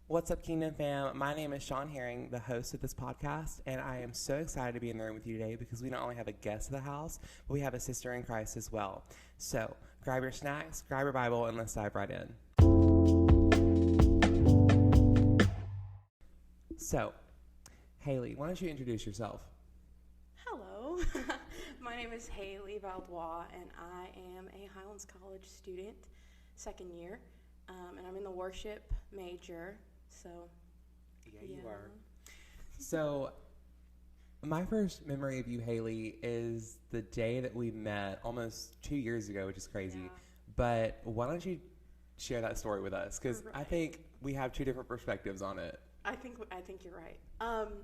What's up, Kingdom fam? My name is Sean Herring, the host of this podcast, and I am so excited to be in the room with you today because we not only have a guest of the house, but we have a sister in Christ as well. So grab your snacks, grab your Bible, and let's dive right in. So, Hayley, why don't you introduce yourself? Hello, my name is Hayley Valdois, and I am a Highlands College student, second year, and I'm in the worship major, so Yeah, you are. So, my first memory of you, Hayley, is the day that we met almost 2 years ago, which is crazy. Yeah. But why don't you share that story with us? Because I Right. think we have two different perspectives on it. I think you're right.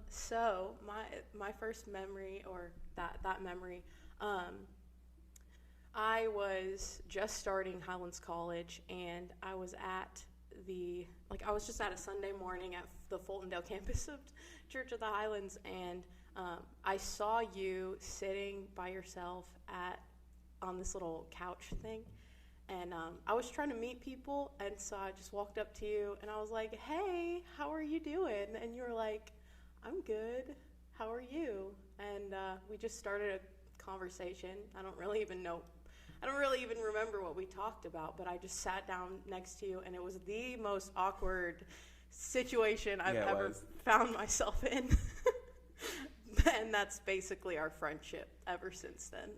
So my first memory, or that memory, I was just starting Highlands College, and I was I was just at a Sunday morning at the Fultondale campus of Church of the Highlands, and I saw you sitting by yourself on this little couch thing, and I was trying to meet people, and so I just walked up to you, and I was like, "Hey, how are you doing?" And you were like, "I'm good. How are you?" And we just started a conversation. I don't really even remember what we talked about, but I just sat down next to you, and it was the most awkward situation I've ever found myself in. And that's basically our friendship ever since then.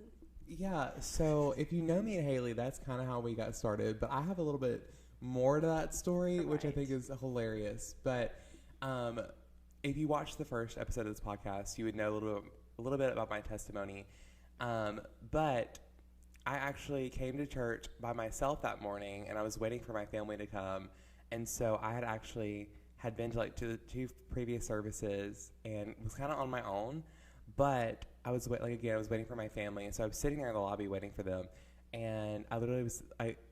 Yeah, so if you know me and Hayley, that's kind of how we got started. But I have a little bit more to that story, which I think is hilarious. But if you watched the first episode of this podcast, you would know a little bit about my testimony. But I actually came to church by myself that morning, and I was waiting for my family to come. And so I had been to the two previous services and was kind of on my own. But I was waiting for my family, and so I was sitting there in the lobby waiting for them. And I literally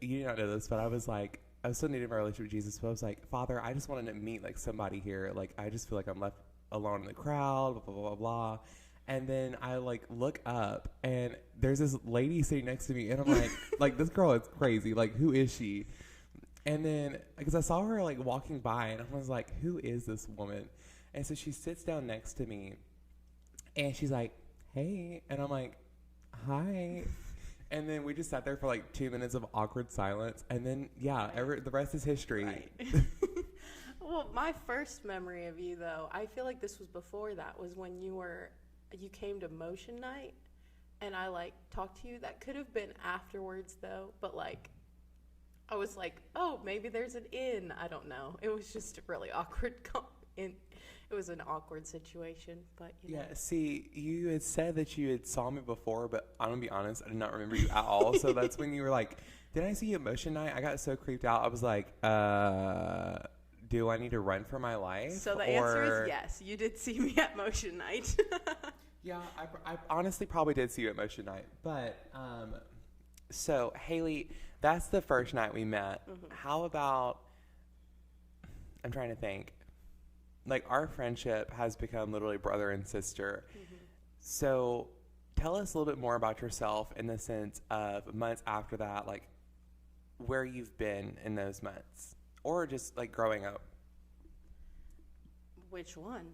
you did not know this, but I was still needing my relationship with Jesus. But I was like, Father, I just wanted to meet somebody here. I just feel like I'm left alone in the crowd, blah, blah, blah, blah. And then I look up, and there's this lady sitting next to me, and I'm like, this girl is crazy. Who is she? And then, because I saw her walking by, and I was like, who is this woman? And so she sits down next to me, and she's like, hey, and I'm like, hi. And then we just sat there for 2 minutes of awkward silence, and then the rest is history. Right. Well, my first memory of you, though, I feel like this was before that, was when you came to Motion Night, and I talked to you. That could have been afterwards, though, but I was like, oh, maybe there's an in. I don't know. It was just really awkward. It was an awkward situation, but you know. Yeah, see, you had said that you had saw me before, but I'm going to be honest, I did not remember you at all. So that's when you were like, did I see you at Motion Night? I got so creeped out. I was like, do I need to run for my life? So the answer is yes. You did see me at Motion Night. Yeah, I honestly probably did see you at Motion Night. But, so, Hayley, that's the first night we met. Mm-hmm. How about, I'm trying to think. Our friendship has become literally brother and sister. Mm-hmm. So tell us a little bit more about yourself in the sense of months after that, where you've been in those months, or just growing up. Which one?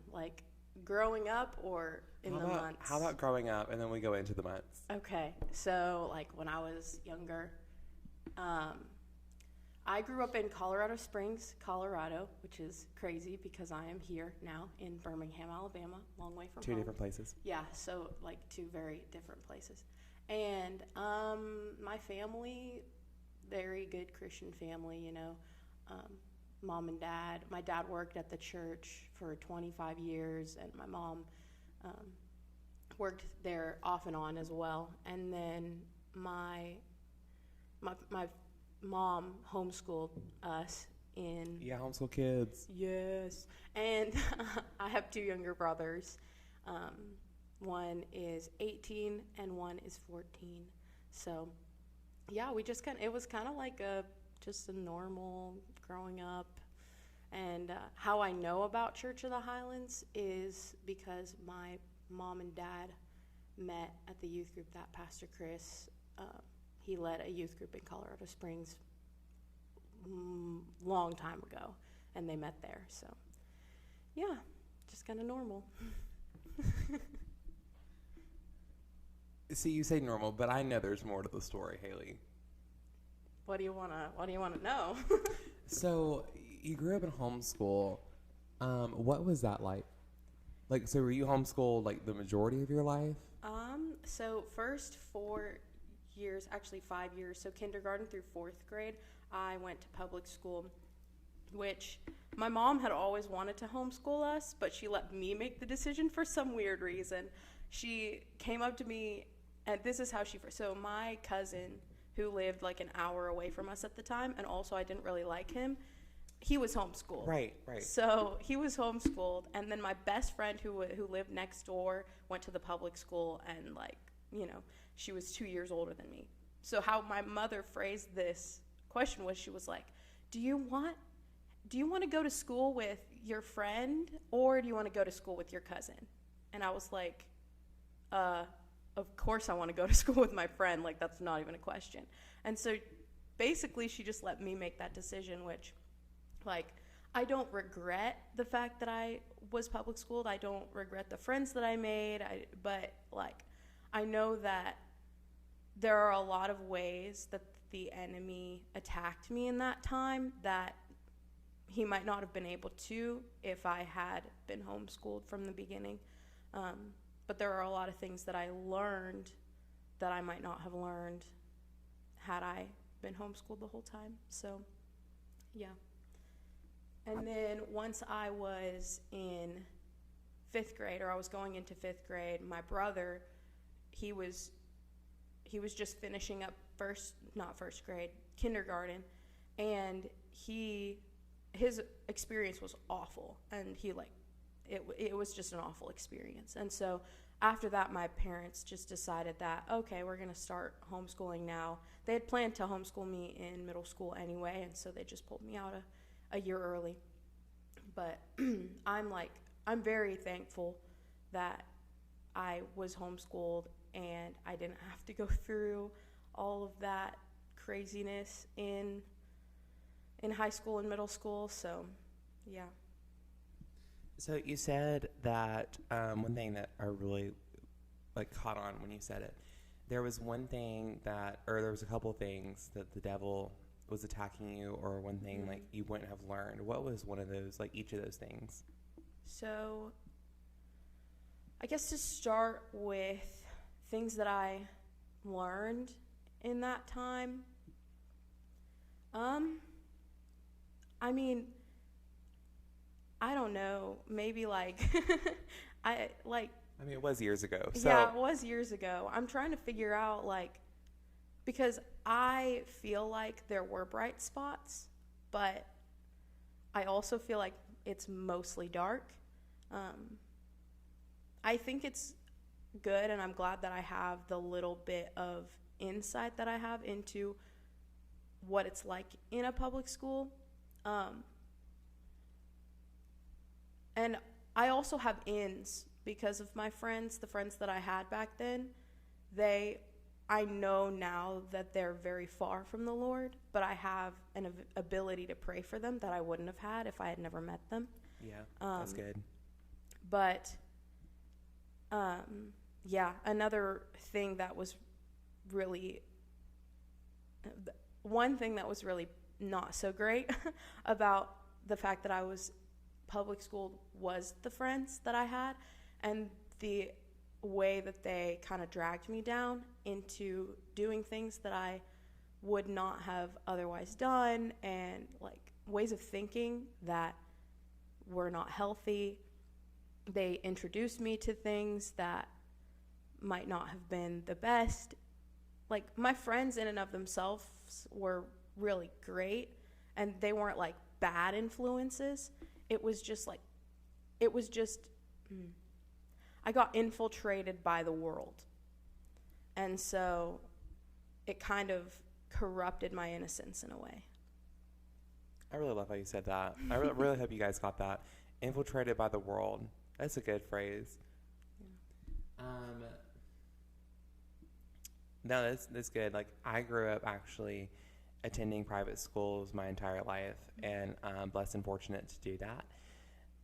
Growing up or in the months? How about growing up, and then we go into the months? Okay. So when I was younger, I grew up in Colorado Springs, Colorado, which is crazy because I am here now in Birmingham, Alabama, long way from home. Two different places. Yeah, so two very different places. And my family, very good Christian family, mom and dad. My dad worked at the church for 25 years, and my mom worked there off and on as well. And then my mom homeschooled us in... Yeah, homeschool kids. Yes. And I have two younger brothers. One is 18 and one is 14. So, yeah, we just it was kind of just a normal growing up. And how I know about Church of the Highlands is because my mom and dad met at the youth group that Pastor Chris he led a youth group in Colorado Springs long time ago. and they met there. So, yeah, just kind of normal. See, you say normal, but I know there's more to the story, Hayley. What do you wanna know? So you grew up in homeschool. What was that like? Like, so were you homeschooled like the majority of your life? So first 4 years, actually 5 years, so kindergarten through 4th grade, I went to public school, which my mom had always wanted to homeschool us, but she let me make the decision for some weird reason. She came up to me, and this is how so my cousin, who lived like an hour away from us at the time, and also I didn't really like him, he was homeschooled. Right. So he was homeschooled, and then my best friend who lived next door went to the public school, and she was 2 years older than me. So how my mother phrased this question was, she was like, do you want to go to school with your friend, or do you want to go to school with your cousin? And I was like, of course I want to go to school with my friend. Like, that's not even a question. And so basically she just let me make that decision, which, like, I don't regret the fact that I was public schooled. I don't regret the friends that I made. But like, I know that there are a lot of ways that the enemy attacked me in that time that he might not have been able to if I had been homeschooled from the beginning. But there are a lot of things that I learned that I might not have learned had I been homeschooled the whole time. So, yeah. And then once I was in 5th grade, or I was going into 5th grade, my brother, he was just finishing up kindergarten, and his experience was awful, and it was just an awful experience. And so after that, my parents just decided that, okay, we're going to start homeschooling now. They had planned to homeschool me in middle school anyway, and so they just pulled me out a year early. But I'm very thankful that I was homeschooled and I didn't have to go through all of that craziness in high school and middle school. So, yeah. So you said that one thing that I really caught on when you said it, there was there was a couple things that the devil was attacking you, or one thing you wouldn't have learned. What was one of those, each of those things? So I guess to start with things that I learned in that time, I mean, I don't know, maybe it was years ago. So. Yeah, it was years ago. I'm trying to figure out, because I feel like there were bright spots, but I also feel like it's mostly dark. I think it's good, and I'm glad that I have the little bit of insight that I have into what it's like in a public school. And I also have ins because of my friends, the friends that I had back then. I know now that they're very far from the Lord, but I have an ability to pray for them that I wouldn't have had if I had never met them. Yeah, that's good. But, yeah, another thing that was really, one thing that was really not so great about the fact that I was public schooled was the friends that I had, and the way that they kind of dragged me down into doing things that I would not have otherwise done, and ways of thinking that were not healthy. They introduced me to things that might not have been the best. My friends in and of themselves were really great, and they weren't bad influences. It was just I got infiltrated by the world. And so it kind of corrupted my innocence in a way. I really love how you said that. I really hope you guys got that. Infiltrated by the world. That's a good phrase. Yeah. No, that's good. I grew up actually attending private schools my entire life, and I'm blessed and fortunate to do that.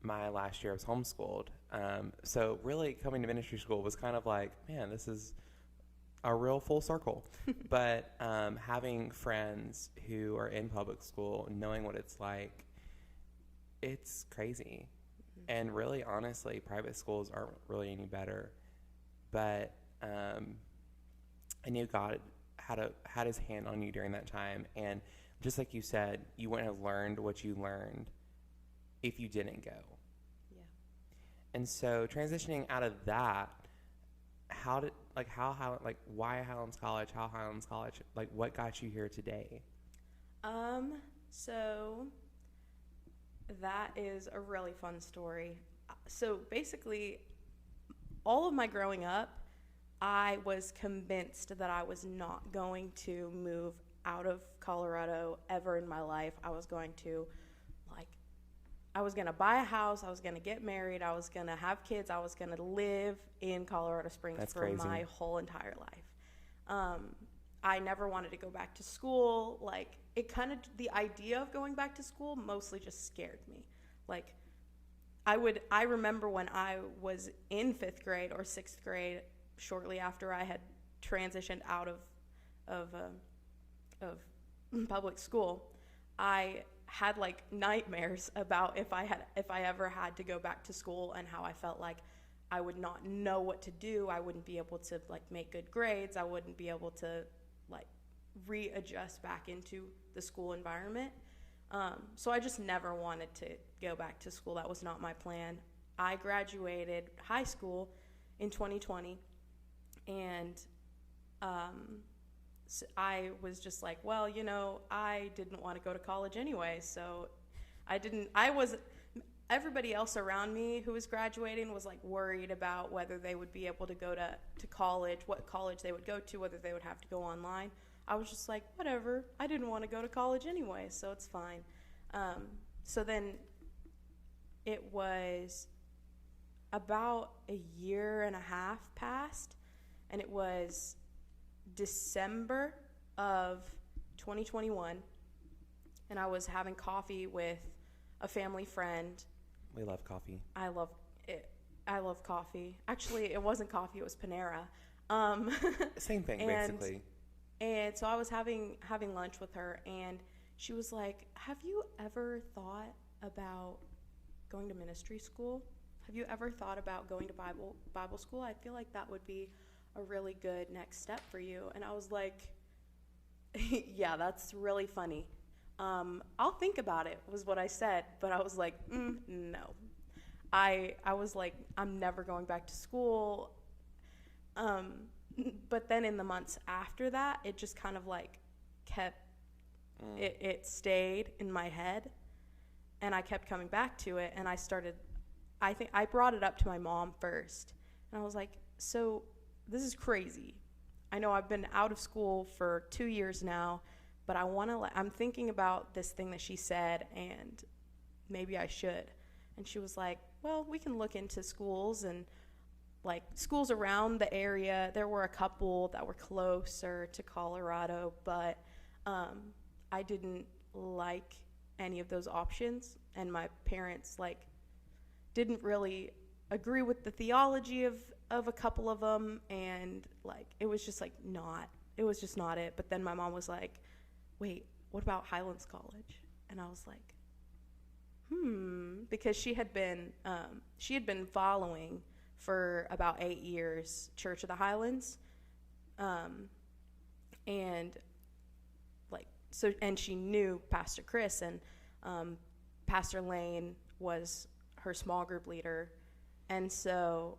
My last year I was homeschooled. So really coming to ministry school was kind of like, man, this is a real full circle. But having friends who are in public school, knowing what it's like, it's crazy. And really, honestly, private schools aren't really any better. But I knew God had his hand on you during that time. And just like you said, you wouldn't have learned what you learned if you didn't go. Yeah. And so transitioning out of that, why Highlands College? How Highlands College? Like, what got you here today? So that is a really fun story. So basically, all of my growing up, I was convinced that I was not going to move out of Colorado ever in my life. I was going to buy a house, I was going to get married, I was going to have kids, I was going to live in Colorado Springs my whole entire life. I never wanted to go back to school. Like, the idea of going back to school mostly just scared me. Like, I remember when I was in 5th grade or 6th grade, shortly after I had transitioned out of public school, I had like nightmares about if I ever had to go back to school, and how I felt like I would not know what to do. I wouldn't be able to like make good grades. I wouldn't be able to like readjust back into the school environment. So I just never wanted to go back to school. That was not my plan. I graduated high school in 2020, and so I was just like, well, I didn't want to go to college anyway, so everybody else around me who was graduating was like worried about whether they would be able to go to college, what college they would go to, whether they would have to go online. I was just like, whatever, I didn't want to go to college anyway, so it's fine. So then it was about a year and a half passed, and it was December of 2021, and I was having coffee with a family friend. We love coffee. I love it. I love coffee. Actually, it wasn't coffee, it was Panera. Same thing, basically. And so I was having lunch with her, and she was like, have you ever thought about going to ministry school? Have you ever thought about going to Bible school? I feel like that would be a really good next step for you. And I was like, yeah, that's really funny. I'll think about it, was what I said. But I was like, no. I was like, I'm never going back to school. But then in the months after that, it just kind of like kept, it stayed in my head, and I kept coming back to it. And I brought it up to my mom first, and I was like, so this is crazy. I know I've been out of school for 2 years now, but I'm thinking about this thing that she said, and maybe I should. And she was like, well, we can look into schools, and like schools around the area. There were a couple that were closer to Colorado, but I didn't like any of those options, and my parents like didn't really agree with the theology of a couple of them, and like it was just just not it. But then my mom was like, wait, what about Highlands College? And I was like, because she had been following for about 8 years Church of the Highlands, and like so, and she knew Pastor Chris, and Pastor Lane was her small group leader, and so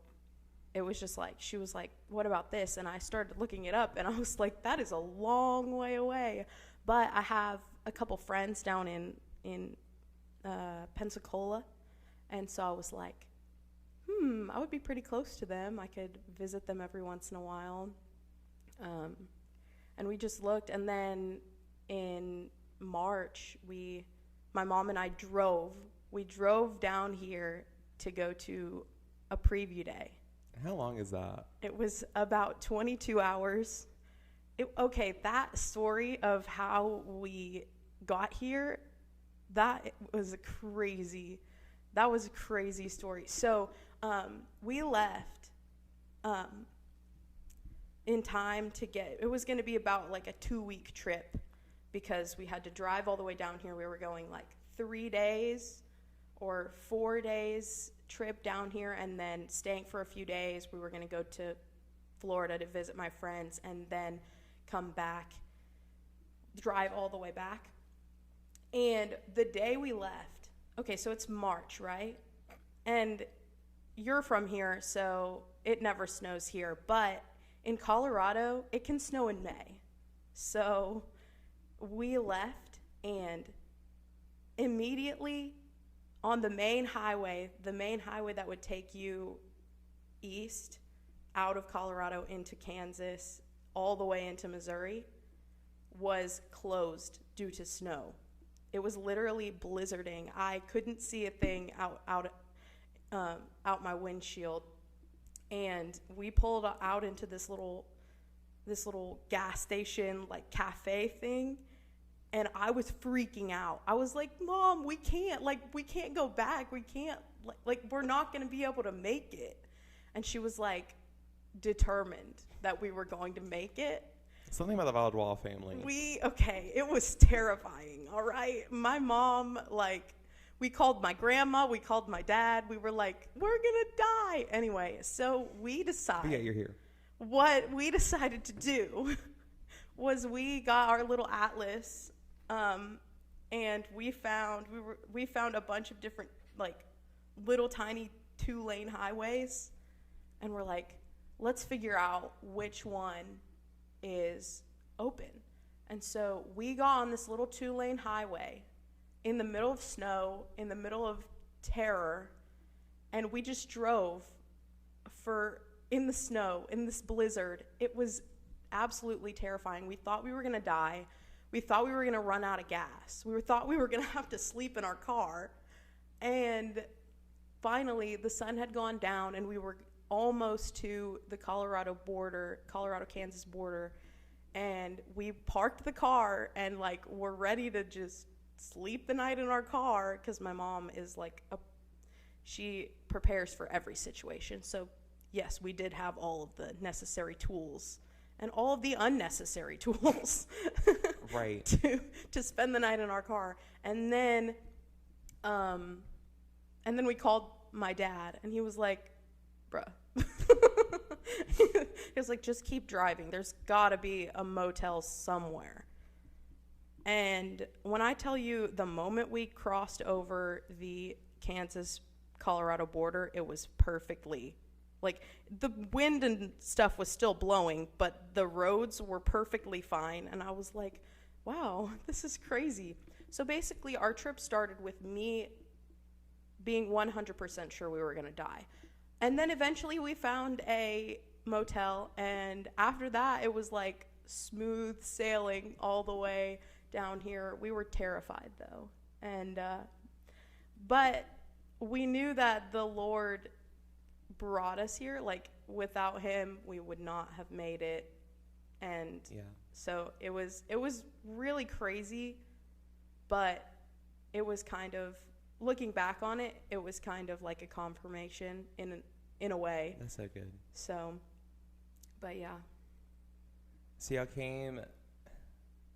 it was just like, she was like, what about this? And I started looking it up, and I was like, that is a long way away. But I have a couple friends down in Pensacola, and so I was like, I would be pretty close to them. I could visit them every once in a while. And we just looked, and then in March, my mom and I drove down here to go to a preview day. How long is that? It was about 22 hours Okay, that story of how we got here, that was a crazy, that was a crazy story. So we left in time to get, it was going to be about like a 2-week trip because we had to drive all the way down here. We were going like 3 days or 4 days trip down here and then staying for a few days. We were going to go to Florida to visit my friends and then come back, drive all the way back. And the day we left, okay, so it's March, right? And you're from here, so it never snows here. But in Colorado, it can snow in May. So we left, and immediately on the main highway that would take you east out of Colorado into Kansas, all the way into Missouri, was closed due to snow. It was literally blizzarding. I couldn't see a thing out my windshield, and we pulled out into this little gas station, like cafe thing, and I was freaking out. I was like, Mom, we can't go back. We can't, like we're not going to be able to make it. And she was like determined that we were going to make it. Something about the Valdois family. It was terrifying, all right? My mom, we called my grandma, we called my dad. We were like, we're going to die. Anyway, so we decided. Yeah, you're here. What we decided to do was we got our little atlas, and we found a bunch of different, little tiny 2-lane highways, and we're like, let's figure out which one is open. And so we got on this little 2-lane highway in the middle of snow, in the middle of terror, and we just drove in the snow, in this blizzard. It was absolutely terrifying. We thought we were going to die. We thought we were going to run out of gas. We thought we were going to have to sleep in our car. And finally, the sun had gone down, and we were almost to the Colorado-Kansas border, and we parked the car and we're ready to just sleep the night in our car because my mom is she prepares for every situation. So yes, we did have all of the necessary tools and all of the unnecessary tools right to spend the night in our car. And then we called my dad, and he was like, bruh. He was like, just keep driving. There's got to be a motel somewhere. And when I tell you, the moment we crossed over the Kansas-Colorado border, it was perfectly, the wind and stuff was still blowing, but the roads were perfectly fine. And I was like, wow, this is crazy. So basically, our trip started with me being 100% sure we were going to die. And then eventually we found a motel, and after that it was smooth sailing all the way down here. We were terrified though, and but we knew that the Lord brought us here. Without him we would not have made it. And so it was really crazy, but it was kind of, looking back on it, it was kind of like a confirmation in a way. That's so good. So, but yeah. So y'all came,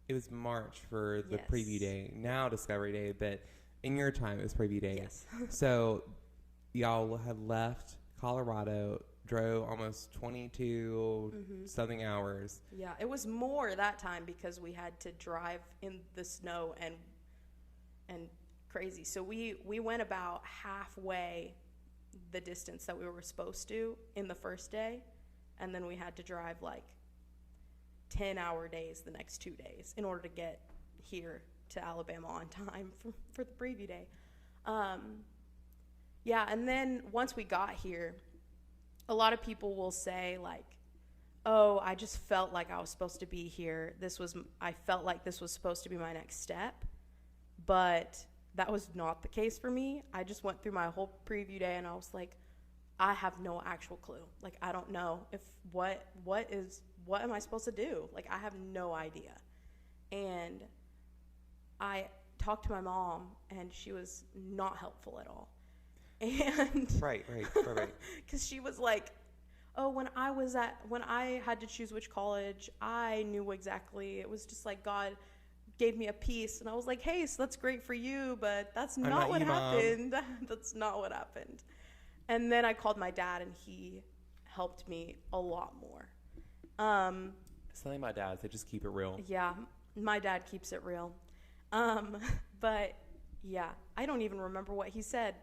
it was March for the preview day, now Discovery Day, but in your time it was preview day. Yes. So y'all had left Colorado, drove almost 22 something hours. Yeah, it was more that time because we had to drive in the snow and crazy. So we went about halfway the distance that we were supposed to in the first day, and then we had to drive 10-hour days the next 2 days in order to get here to Alabama on time for the preview day. And then once we got here, a lot of people will say oh, I just felt like I was supposed to be here. I felt like this was supposed to be my next step, but that was not the case for me. I just went through my whole preview day and I was like, I have no actual clue. Like, I don't know if what am I supposed to do? Like, I have no idea. And I talked to my mom, and she was not helpful at all. And Right. because she was like, oh, when I had to choose which college, I knew exactly. It was just like God gave me a piece, and I was like, hey, so that's great for you, but that's not what happened. That's not what happened. And then I called my dad, and he helped me a lot more. Something about dads, they just keep it real. Yeah, my dad keeps it real. But yeah, I don't even remember what he said,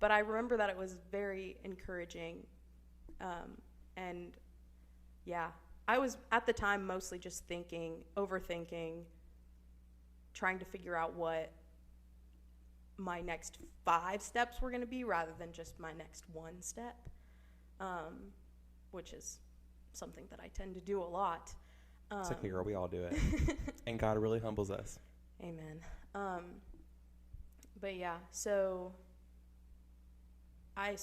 but I remember that it was very encouraging. And yeah, I was at the time mostly just overthinking, trying to figure out what my next 5 steps were going to be rather than just my next 1 step, which is something that I tend to do a lot. It's okay, girl. We all do it. And God really humbles us. Amen. But yeah, so I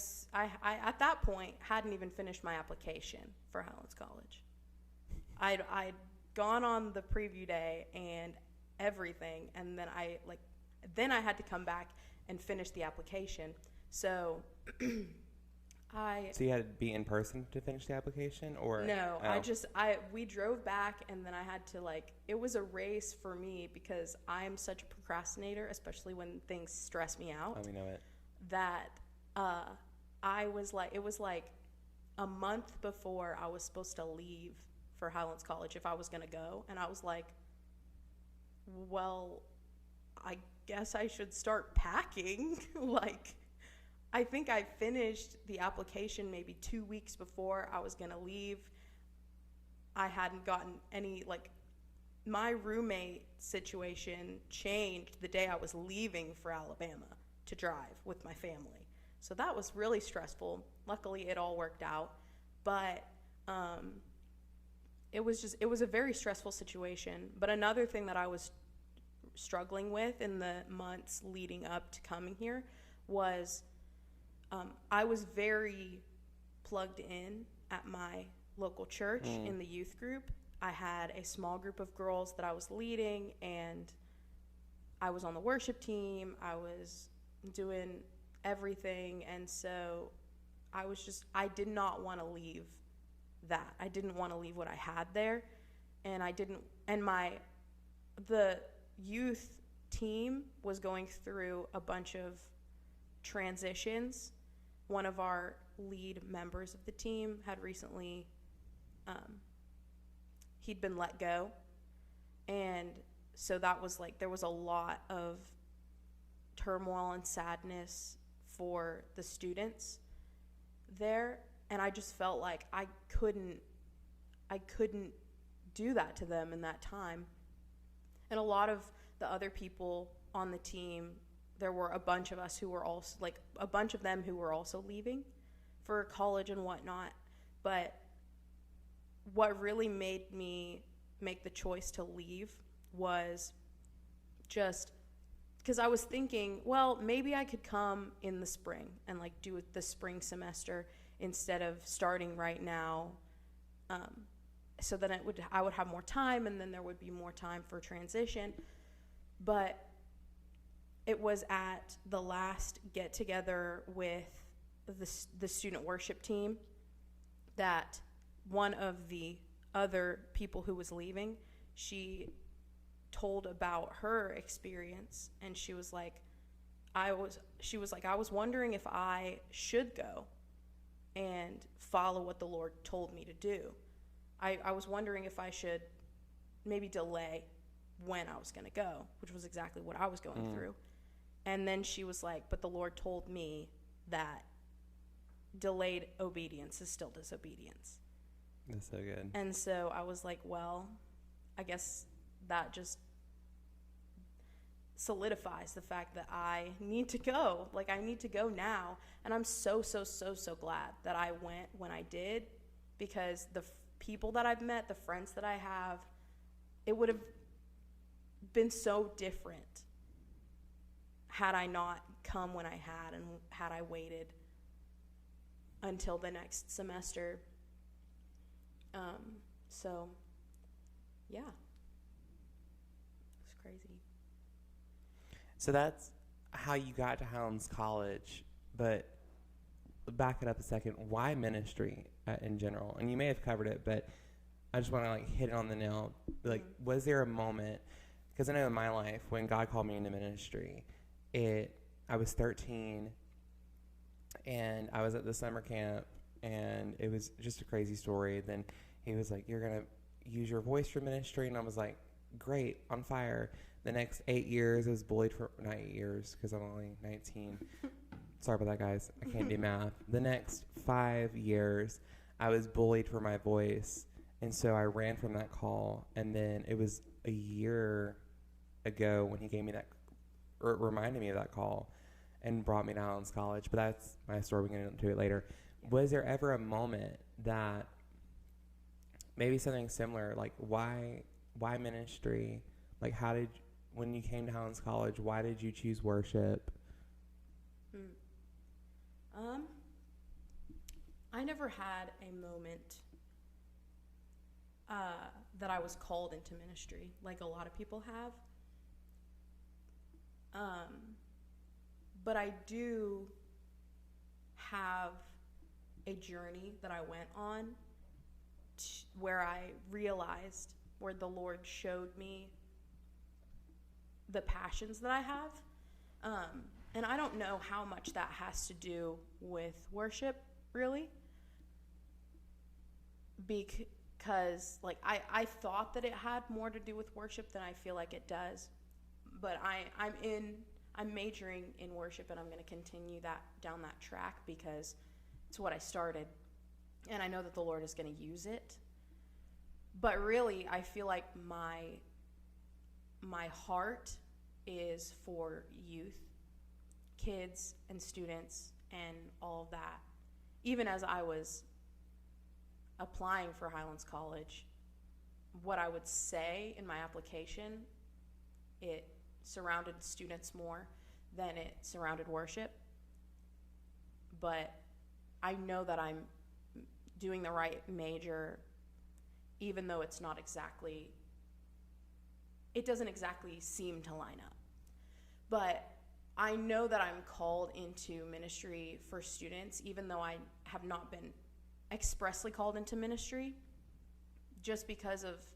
at that point hadn't even finished my application for Highlands College. I'd gone on the preview day and everything, and then I had to come back and finish the application. So So you had to be in person to finish the application, or no? We drove back, and then I had to it was a race for me because I'm such a procrastinator, especially when things stress me out. Oh, we know it. That it was like a month before I was supposed to leave for Highlands College if I was gonna go, and I was like, well, I guess I should start packing. I think I finished the application maybe 2 weeks before I was gonna leave. I hadn't gotten any, my roommate situation changed the day I was leaving for Alabama to drive with my family. So that was really stressful. Luckily, it all worked out. But it was a very stressful situation. But another thing that I was struggling with in the months leading up to coming here was I was very plugged in at my local church in the youth group. I had a small group of girls that I was leading, and I was on the worship team. I was doing everything, and so I did not want to leave that. I didn't want to leave what I had there, and the youth team was going through a bunch of transitions. One of our lead members of the team had recently, he'd been let go, and so that was there was a lot of turmoil and sadness for the students there, and I just felt like I couldn't do that to them in that time. And a lot of the other people on the team, there were a bunch of us who were also a bunch of them who were also leaving for college and whatnot. But what really made me make the choice to leave was just because I was thinking, well, maybe I could come in the spring and do the spring semester instead of starting right now, so then I would have more time, and then there would be more time for transition. But it was at the last get together with the student worship team that one of the other people who was leaving, she told about her experience, and she was like, I was wondering if I should go and follow what the Lord told me to do. I was wondering if I should maybe delay when I was going to go, which was exactly what I was going through. And then she was like, but the Lord told me that delayed obedience is still disobedience. That's so good. And so I was like, well, I guess that just solidifies the fact that I need to go. I need to go now. And I'm so glad that I went when I did, because the people that I've met, the friends that I have, it would have been so different had I not come when I had, and had I waited until the next semester. So, yeah. It's crazy. So that's how you got to Highlands College, but back it up a second. Why ministry in general? And you may have covered it, but I just want to like hit it on the nail. Like, was there a moment? Because I know in my life when God called me into ministry, I was 13, and I was at the summer camp, and it was just a crazy story. Then he was like, "You're gonna use your voice for ministry," and I was like, "Great, on fire." The next 8 years, I was bullied for not 8 years because I'm only 19. Sorry about that, guys. I can't do math. The next 5 years, I was bullied for my voice, and so I ran from that call. And then it was a year ago when he gave me that, or reminded me of that call, and brought me to Highlands College. But that's my story. We can get into it later. Was there ever a moment that maybe something similar, like why ministry? Like when you came to Highlands College, why did you choose worship? I never had a moment that I was called into ministry like a lot of people have. But I do have a journey that I went on where I realized, where the Lord showed me the passions that I have. And I don't know how much that has to do with worship, really. Because, like, I thought that it had more to do with worship than I feel like it does. But I'm majoring in worship, and I'm going to continue down that track because it's what I started. And I know that the Lord is going to use it. But really, I feel like my heart is for youth, kids and students and all of that. Even as I was applying for Highlands College, what I would say in my application, it surrounded students more than it surrounded worship. But I know that I'm doing the right major, even though it doesn't exactly seem to line up. But I know that I'm called into ministry for students, even though I have not been expressly called into ministry, just because of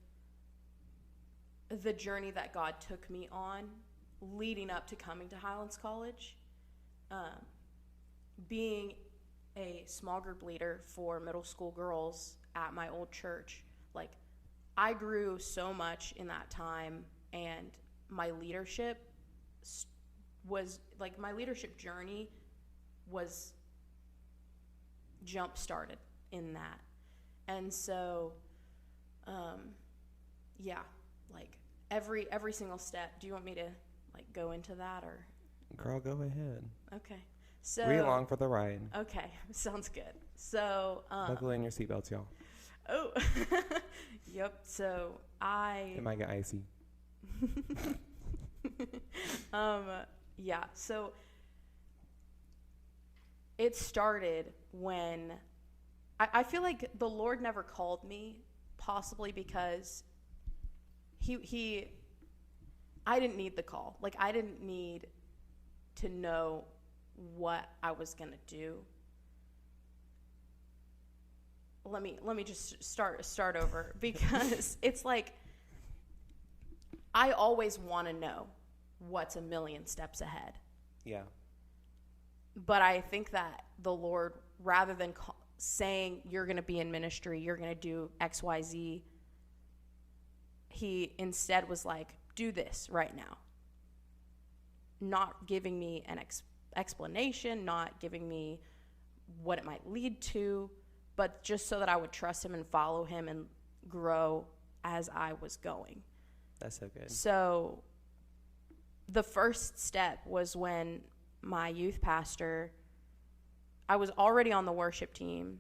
the journey that God took me on leading up to coming to Highlands College. Being a small group leader for middle school girls at my old church, like, I grew so much in that time, and my leadership journey was jump started in that. And so like every single step. Do you want me to like go into that, or? Girl, go ahead. Okay. So read along for the ride. Okay, sounds good. So buckle in your seatbelts, y'all. Oh. Yep. So it might get icy. Yeah. So it started when I feel like the Lord never called me, possibly because I didn't need the call. Like, I didn't need to know what I was going to do. Let me just start over, because it's like I always want to know what's a million steps ahead. Yeah. But I think that the Lord, rather than saying you're going to be in ministry, you're going to do X, Y, Z, he instead was like, do this right now. Not giving me an explanation, not giving me what it might lead to, but just so that I would trust him and follow him and grow as I was going. That's so good. So the first step was when my youth pastor, I was already on the worship team.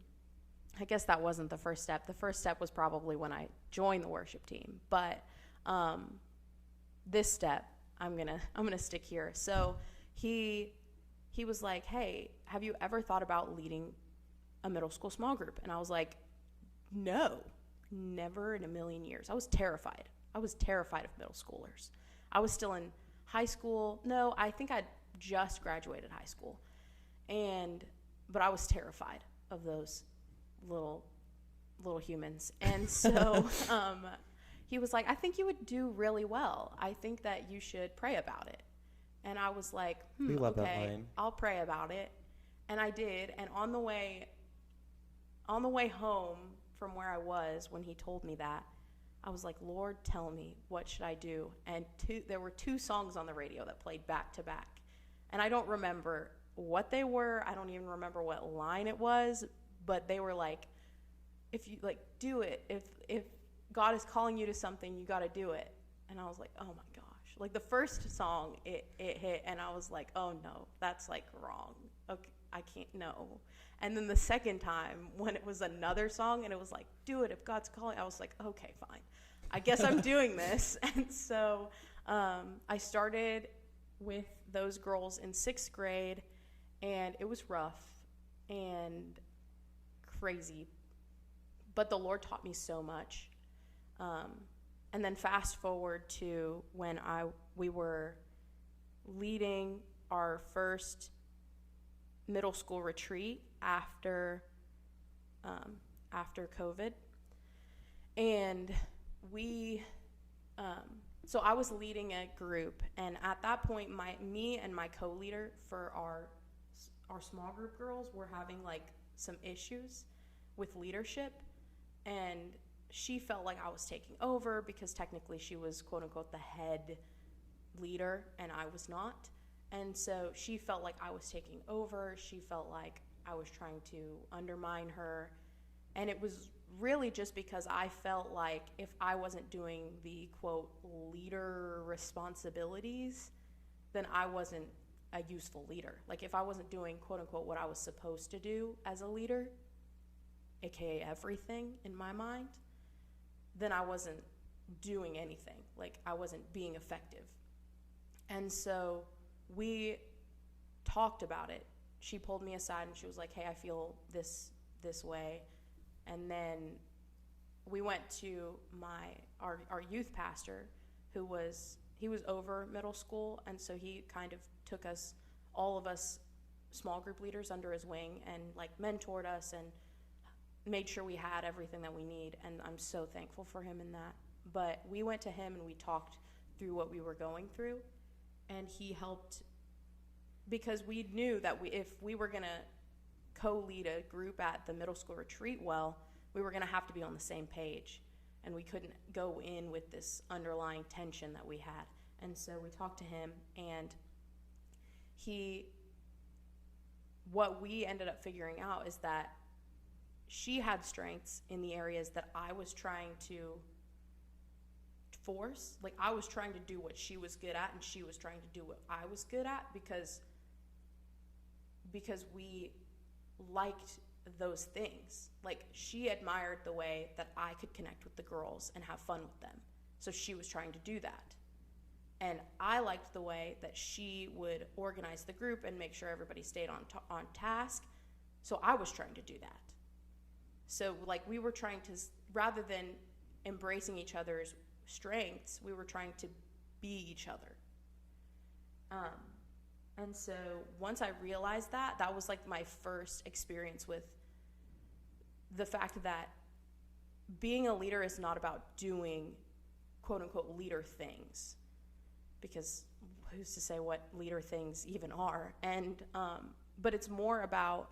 I guess that wasn't the first step. The first step was probably when I joined the worship team. But this step, I'm gonna stick here. So he was like, hey, have you ever thought about leading a middle school small group. And I was like, no, never in a million years. I was terrified. I was terrified of middle schoolers. I was still in high school. No, I think I'd just graduated high school. But I was terrified of those little humans. And so he was like, I think you would do really well. I think that you should pray about it. And I was like, we love okay, that line. I'll pray about it. And I did. And on the way home from where I was when he told me that, I was like, Lord, tell me, what should I do? And there were 2 songs on the radio that played back to back. And I don't remember what they were. I don't even remember what line it was. But they were like, if you, like, do it. If God is calling you to something, you got to do it. And I was like, oh, my gosh. Like, the first song, it hit, and I was like, oh, no, that's, like, wrong. Okay, I can't, no. And then the second time, when it was another song, and it was like, do it if God's calling, I was like, okay, fine. I guess I'm doing this. And so I started with those girls in 6th grade, and it was rough and crazy. But the Lord taught me so much. And then fast forward to when we were leading our first middle school retreat after COVID. And so I was leading a group, and at that point, me and my co-leader for our small group girls were having like some issues with leadership, and she felt like I was taking over because technically she was quote unquote the head leader and I was not. And so she felt like I was taking over. She felt like I was trying to undermine her. And it was really just because I felt like if I wasn't doing the quote leader responsibilities, then I wasn't a useful leader. Like if I wasn't doing quote unquote what I was supposed to do as a leader, aka everything in my mind, then I wasn't doing anything. Like I wasn't being effective. And so we talked about it. She pulled me aside and she was like, hey, I feel this way. And then we went to our youth pastor, he was over middle school, and so he kind of took us, all of us small group leaders, under his wing and like mentored us and made sure we had everything that we need, and I'm so thankful for him in that. But we went to him and we talked through what we were going through, and he helped, because we knew that if we were going to co-lead a group at the middle school retreat, well, we were going to have to be on the same page, and we couldn't go in with this underlying tension that we had. And so we talked to him, and what we ended up figuring out is that she had strengths in the areas that I was trying to force. Like I was trying to do what she was good at, and she was trying to do what I was good at, because we liked those things. Like she admired the way that I could connect with the girls and have fun with them, so she was trying to do that. And I liked the way that she would organize the group and make sure everybody stayed on task, so I was trying to do that. So like we were trying to, rather than embracing each other's strengths, we were trying to be each other. And so once I realized that was like my first experience with the fact that being a leader is not about doing quote unquote leader things, because who's to say what leader things even are? And but it's more about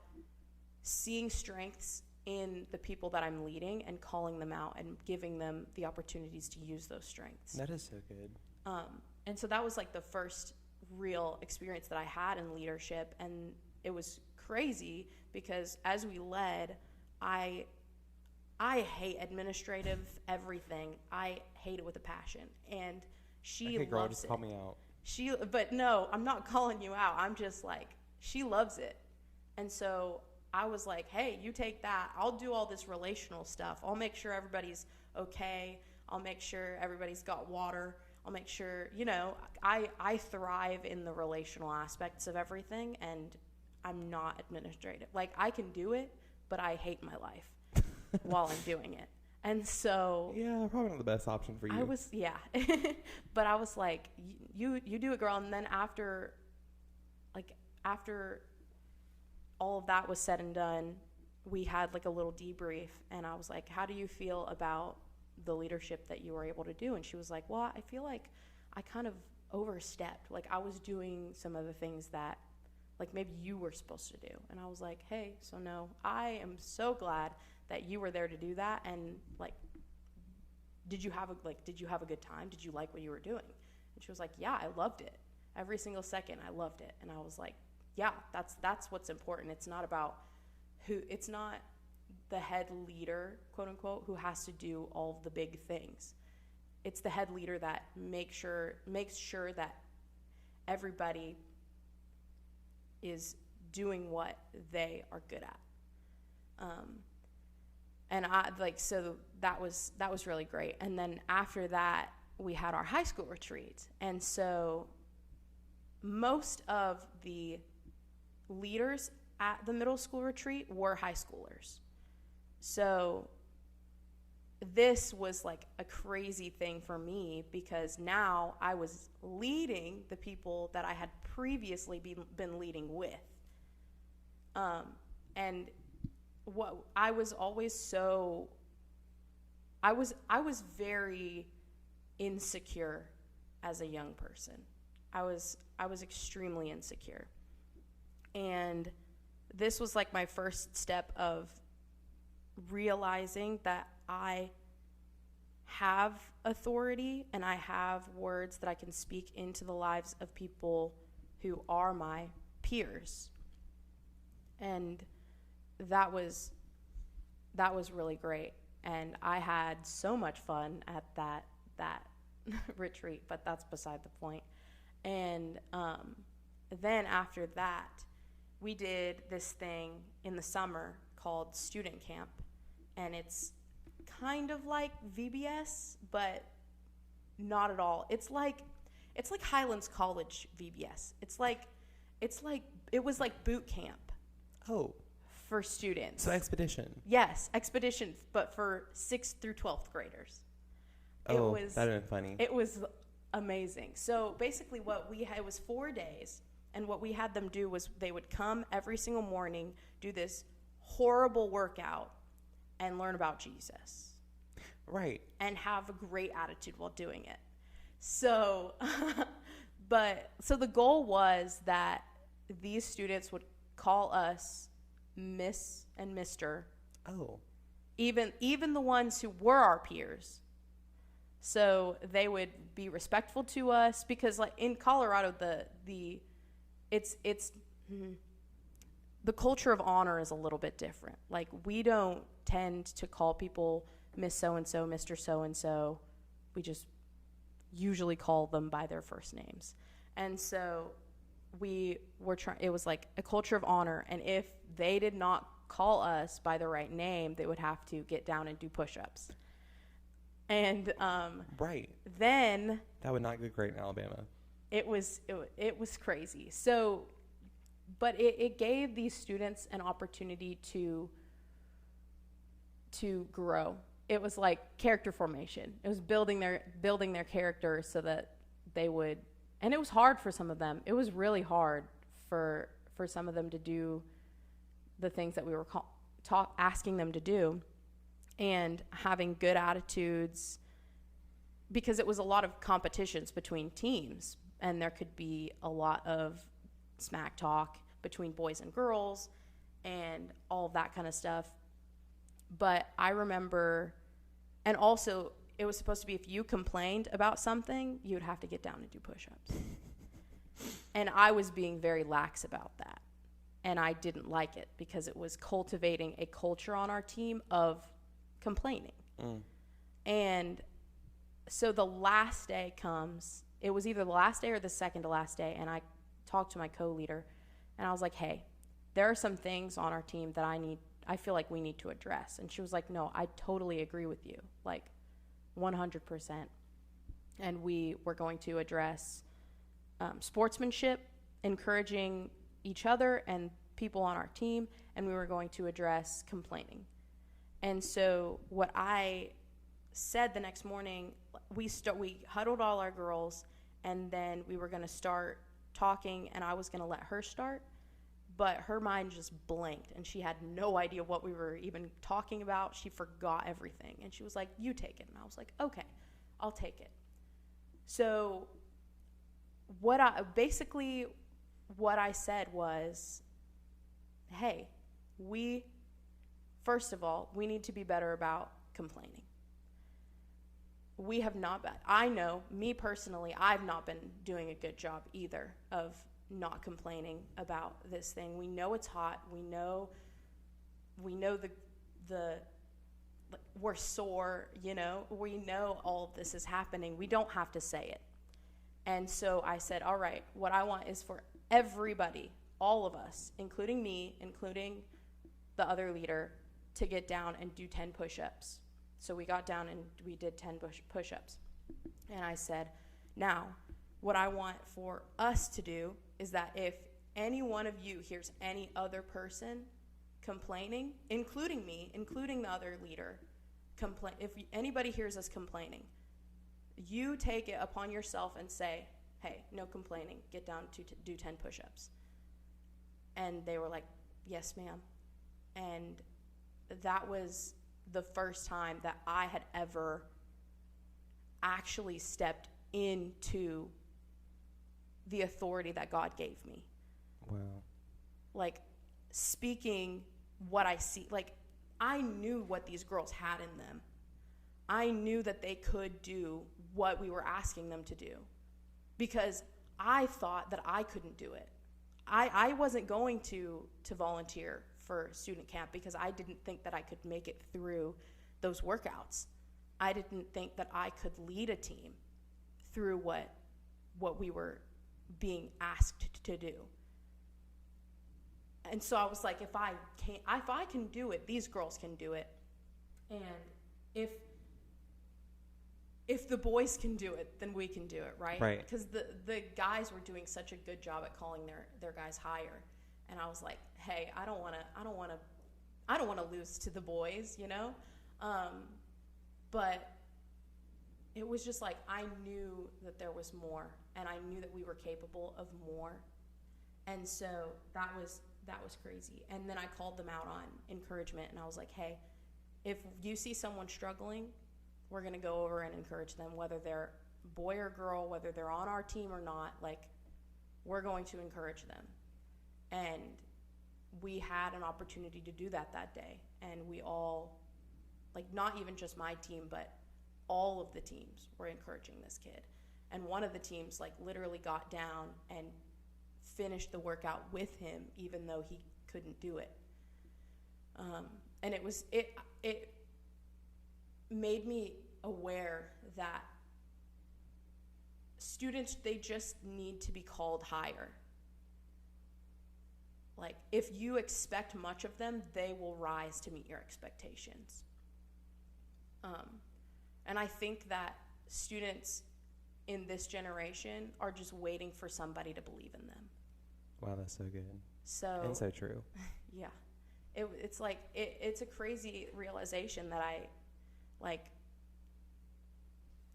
seeing strengths in the people that I'm leading and calling them out and giving them the opportunities to use those strengths. That is so good. And so that was like the first real experience that I had in leadership, and it was crazy because as we led, I hate administrative everything. I hate it with a passion, and she girl, loves just it. Call me out. But no, I'm not calling you out. I'm just like, she loves it. And so I was like, hey, you take that. I'll do all this relational stuff. I'll make sure everybody's okay. I'll make sure everybody's got water. I'll make sure, I thrive in the relational aspects of everything, and I'm not administrative. Like, I can do it, but I hate my life while I'm doing it. And so yeah, probably not the best option for you. But I was like, you do it, girl. And then after all of that was said and done, we had like a little debrief, and I was like, how do you feel about the leadership that you were able to do? And she was like, well, I feel like I kind of overstepped. Like, I was doing some of the things that like maybe you were supposed to do. And I was like, hey, so no, I am so glad that you were there to do that. And like, did you have a good time? Did you like what you were doing? And she was like, yeah, I loved it. Every single second, I loved it. And I was like, yeah, that's what's important. It's not about it's not the head leader, quote unquote, who has to do all of the big things. It's the head leader that makes sure that everybody is doing what they are good at. And so that was really great. And then after that, we had our high school retreat. And so most of the leaders at the middle school retreat were high schoolers. So this was like a crazy thing for me, because now I was leading the people that I had previously been leading with. And what I was always I was very insecure as a young person. I was extremely insecure. And this was like my first step of realizing that I have authority and I have words that I can speak into the lives of people who are my peers. And that was really great. And I had so much fun at that retreat, but that's beside the point. And then after that, we did this thing in the summer called student camp, and it's kind of like VBS, but not at all. It's like Highlands College VBS. It was like boot camp. Oh. For students. So expedition. Yes, expedition, but for 6th through 12th graders. That would have been funny. It was amazing. So basically it was 4 days, and what we had them do was they would come every single morning, do this horrible workout, and learn about Jesus. Right. And have a great attitude while doing it. So, so the goal was that these students would call us Miss and Mr. Oh. Even the ones who were our peers. So they would be respectful to us, because like in Colorado the culture of honor is a little bit different. Like, we don't tend to call people Miss so-and-so, Mr. so-and-so. We just usually call them by their first names. And so we were it was like a culture of honor, and if they did not call us by the right name, they would have to get down and do push-ups. And right. Then that would not go great in Alabama. It was crazy. So, but it gave these students an opportunity to grow. It was like character formation. It was building their character so that they would. And it was hard for some of them. It was really hard for some of them to do the things that we were asking them to do, and having good attitudes, because it was a lot of competitions between teams, and there could be a lot of smack talk between boys and girls and all of that kind of stuff. But I remember, and also it was supposed to be, if you complained about something, you would have to get down and do push-ups. And I was being very lax about that. And I didn't like it, because it was cultivating a culture on our team of complaining. And so the last day comes. It was either the last day or the second to last day, and I talked to my co-leader, and I was like, hey, there are some things on our team that I feel like we need to address. And she was like, no, I totally agree with you, like 100%. And we were going to address sportsmanship, encouraging each other, and people on our team, and we were going to address complaining. And so what I said the next morning, we huddled all our girls, and then we were going to start talking, and I was going to let her start. But her mind just blanked, and she had no idea what we were even talking about. She forgot everything, and she was like, you take it. And I was like, okay, I'll take it. So what I said was, hey, first of all, we need to be better about complaining. We have not been, I know, me personally, I've not been doing a good job either of not complaining about this thing. We know it's hot. We know we're sore, we know all of this is happening. We don't have to say it. And so I said, all right, what I want is for everybody, all of us, including me, including the other leader, to get down and do 10 push-ups. So we got down and we did 10 push-ups. And I said, now, what I want for us to do is that if any one of you hears any other person complaining, including me, including the other leader, if anybody hears us complaining, you take it upon yourself and say, hey, no complaining, get down to do 10 push-ups. And they were like, yes, ma'am. And that was the first time that I had ever actually stepped into the authority that God gave me. Wow. Like, speaking what I see, like, I knew what these girls had in them. I knew that they could do what we were asking them to do, because I thought that I couldn't do it. I wasn't going to volunteer for student camp because I didn't think that I could make it through those workouts. I didn't think that I could lead a team through what we were being asked to do. And so I was like, if I can do it, these girls can do it. And if the boys can do it, then we can do it, right? Right. Because the guys were doing such a good job at calling their guys higher. And I was like, hey, I don't want to lose to the boys, But it was just like, I knew that there was more, and I knew that we were capable of more. And so that was crazy. And then I called them out on encouragement, and I was like, hey, if you see someone struggling, we're going to go over and encourage them, whether they're boy or girl, whether they're on our team or not, like, we're going to encourage them. And we had an opportunity to do that day. And we all, like, not even just my team, but all of the teams were encouraging this kid. And one of the teams, like, literally got down and finished the workout with him, even though he couldn't do it. And it made me aware that students, they just need to be called higher. Like, if you expect much of them, they will rise to meet your expectations. And I think that students in this generation are just waiting for somebody to believe in them. Wow, that's so good. And so true. Yeah. It's like, it's a crazy realization that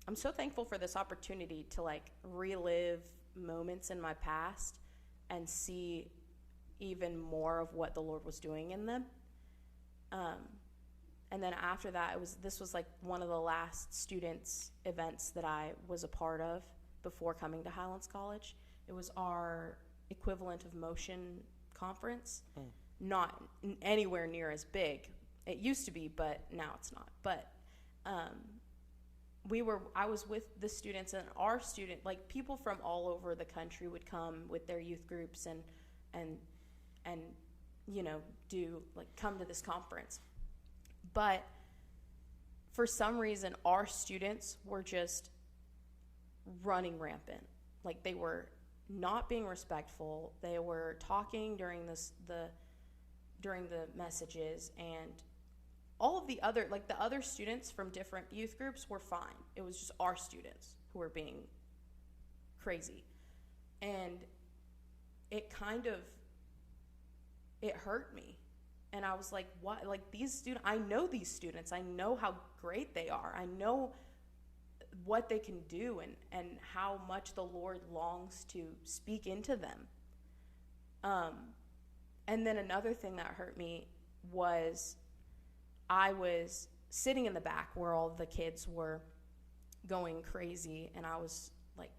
I'm so thankful for this opportunity to, like, relive moments in my past and see even more of what the Lord was doing in them. And then after that, this was like one of the last students' events that I was a part of before coming to Highlands College. It was our equivalent of motion conference. Not anywhere near as big. It used to be, but now it's not. But I was with the students, and our like, people from all over the country would come with their youth groups and come to this conference. But for some reason, our students were just running rampant. Like, they were not being respectful. They were talking during the messages, and all of the other students from different youth groups were fine. It was just our students who were being crazy. And it it hurt me. And I was like, what? Like, these students, I know these students. I know how great they are. I know what they can do and how much the Lord longs to speak into them. And then another thing that hurt me was I was sitting in the back where all the kids were going crazy, and I was like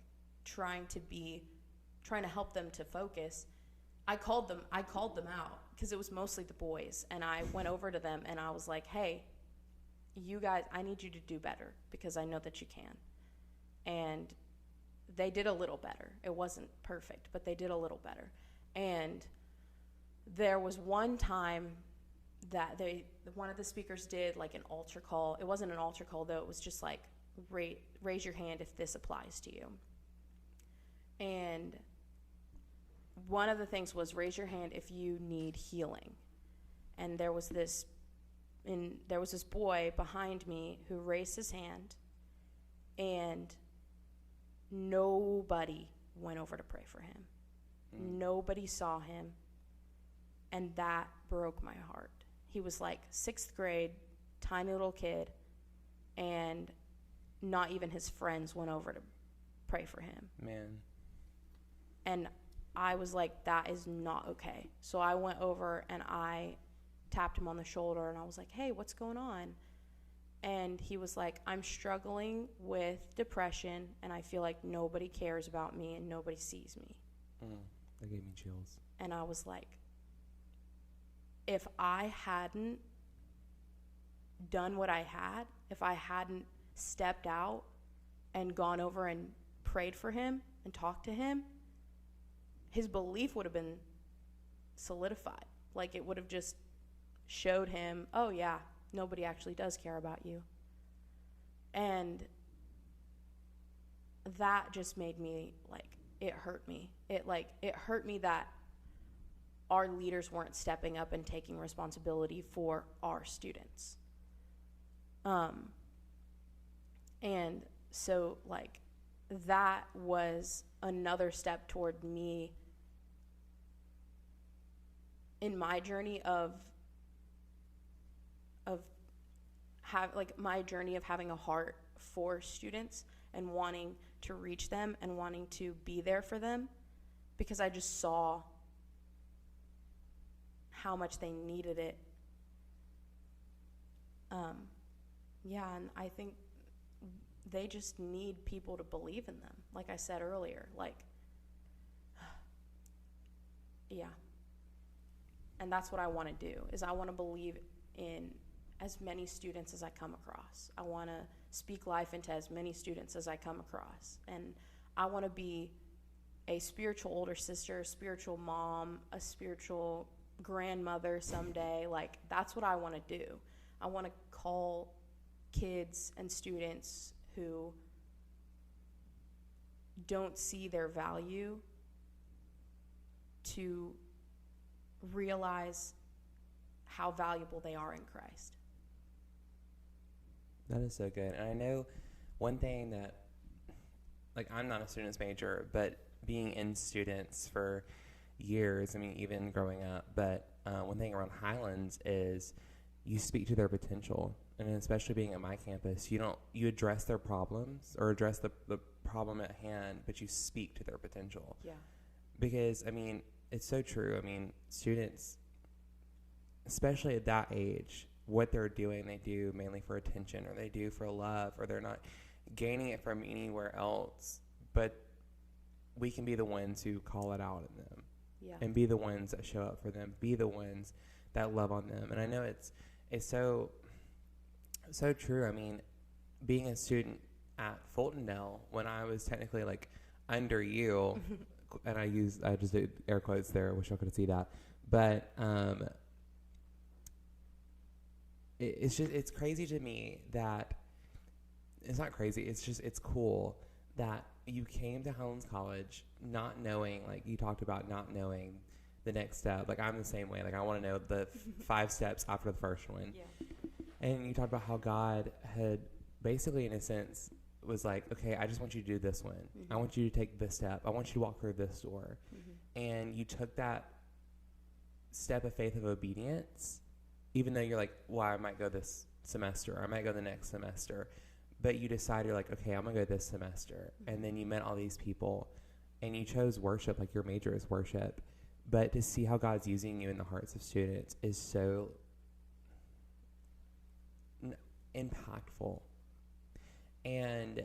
trying to help them to focus. I called them out because it was mostly the boys, and I went over to them and I was like, hey, you guys, I need you to do better because I know that you can. And they did a little better. It wasn't perfect, but they did a little better. And there was one time that one of the speakers did like an altar call. It wasn't an altar call though. It was just like, raise your hand if this applies to you. And one of the things was raise your hand if you need healing. And there was this boy behind me who raised his hand, and nobody went over to pray for him. Nobody saw him, and that broke my heart. He was like 6th grade, tiny little kid, and not even his friends went over to pray for him. Man. And I was like, that is not okay. So I went over and I tapped him on the shoulder and I was like, hey, what's going on? And he was like, I'm struggling with depression and I feel like nobody cares about me and nobody sees me. That gave me chills. And I was like, if I hadn't done what I had, if I hadn't stepped out and gone over and prayed for him and talked to him, his belief would have been solidified. Like, it would have just showed him, oh yeah, nobody actually does care about you. And that just made me, like, it hurt me. It hurt me that our leaders weren't stepping up and taking responsibility for our students. And so, like, that was another step toward me in my journey of having a heart for students and wanting to reach them and wanting to be there for them, because I just saw how much they needed it. And I think they just need people to believe in them. Like I said earlier, yeah. And that's what I want to do, is I want to believe in as many students as I come across. I want to speak life into as many students as I come across. And I want to be a spiritual older sister, a spiritual mom, a spiritual grandmother someday. Like, that's what I want to do. I want to call kids and students who don't see their value to realize how valuable they are in Christ. That is so good. And I know one thing that, like, I'm not a students major, but being in students for years, I mean, even growing up, but one thing around Highlands is you speak to their potential. And especially being at my campus, you address their problems or address the problem at hand, but you speak to their potential. Yeah. Because, I mean, it's so true. I mean, students, especially at that age, what they're doing, they do mainly for attention, or they do for love, or they're not gaining it from anywhere else. But we can be the ones who call it out in them. Yeah. And be the ones that show up for them, be the ones that love on them. And I know it's so true. I mean, being a student at Fultondale, when I was technically like under you, and I just did air quotes there. I wish I could see that. But it's crazy to me that it's not crazy. It's cool that you came to Highlands College not knowing, like you talked about, not knowing the next step. Like, I'm the same way. Like, I want to know the 5 steps after the first one. Yeah. And you talked about how God had basically, in a sense, was like, okay, I just want you to do this one. Mm-hmm. I want you to take this step. I want you to walk through this door. Mm-hmm. And you took that step of faith of obedience, even though you're like, well, I might go this semester, or I might go the next semester, but you decide, you're like, okay, I'm gonna go this semester. And then you met all these people and you chose worship, like your major is worship. But to see how God's using you in the hearts of students is so impactful. And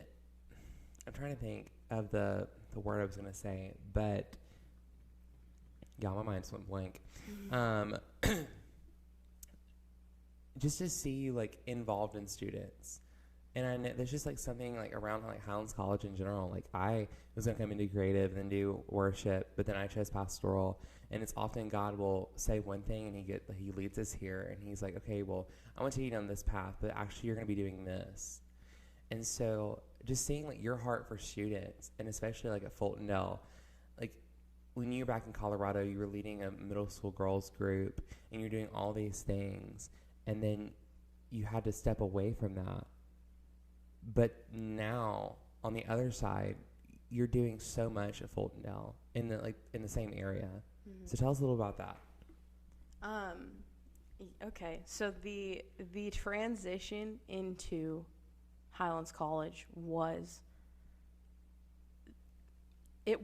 I'm trying to think of the word I was going to say, but yeah, my mind's went blank. Just to see you like involved in students. And I know there's just like something like around like Highlands College in general. Like I was going to come into creative and do worship, but then I chose pastoral. And it's often God will say one thing and he leads us here and he's like, okay, well, I want to take you down this path, but actually you're going to be doing this. And so just seeing like your heart for students, and especially like at Fultondale, like when you were back in Colorado, you were leading a middle school girls group and you're doing all these things, and then you had to step away from that. But now on the other side, you're doing so much at Fultondale in the same area. Mm-hmm. So tell us a little about that. Okay, so the transition into Highlands College was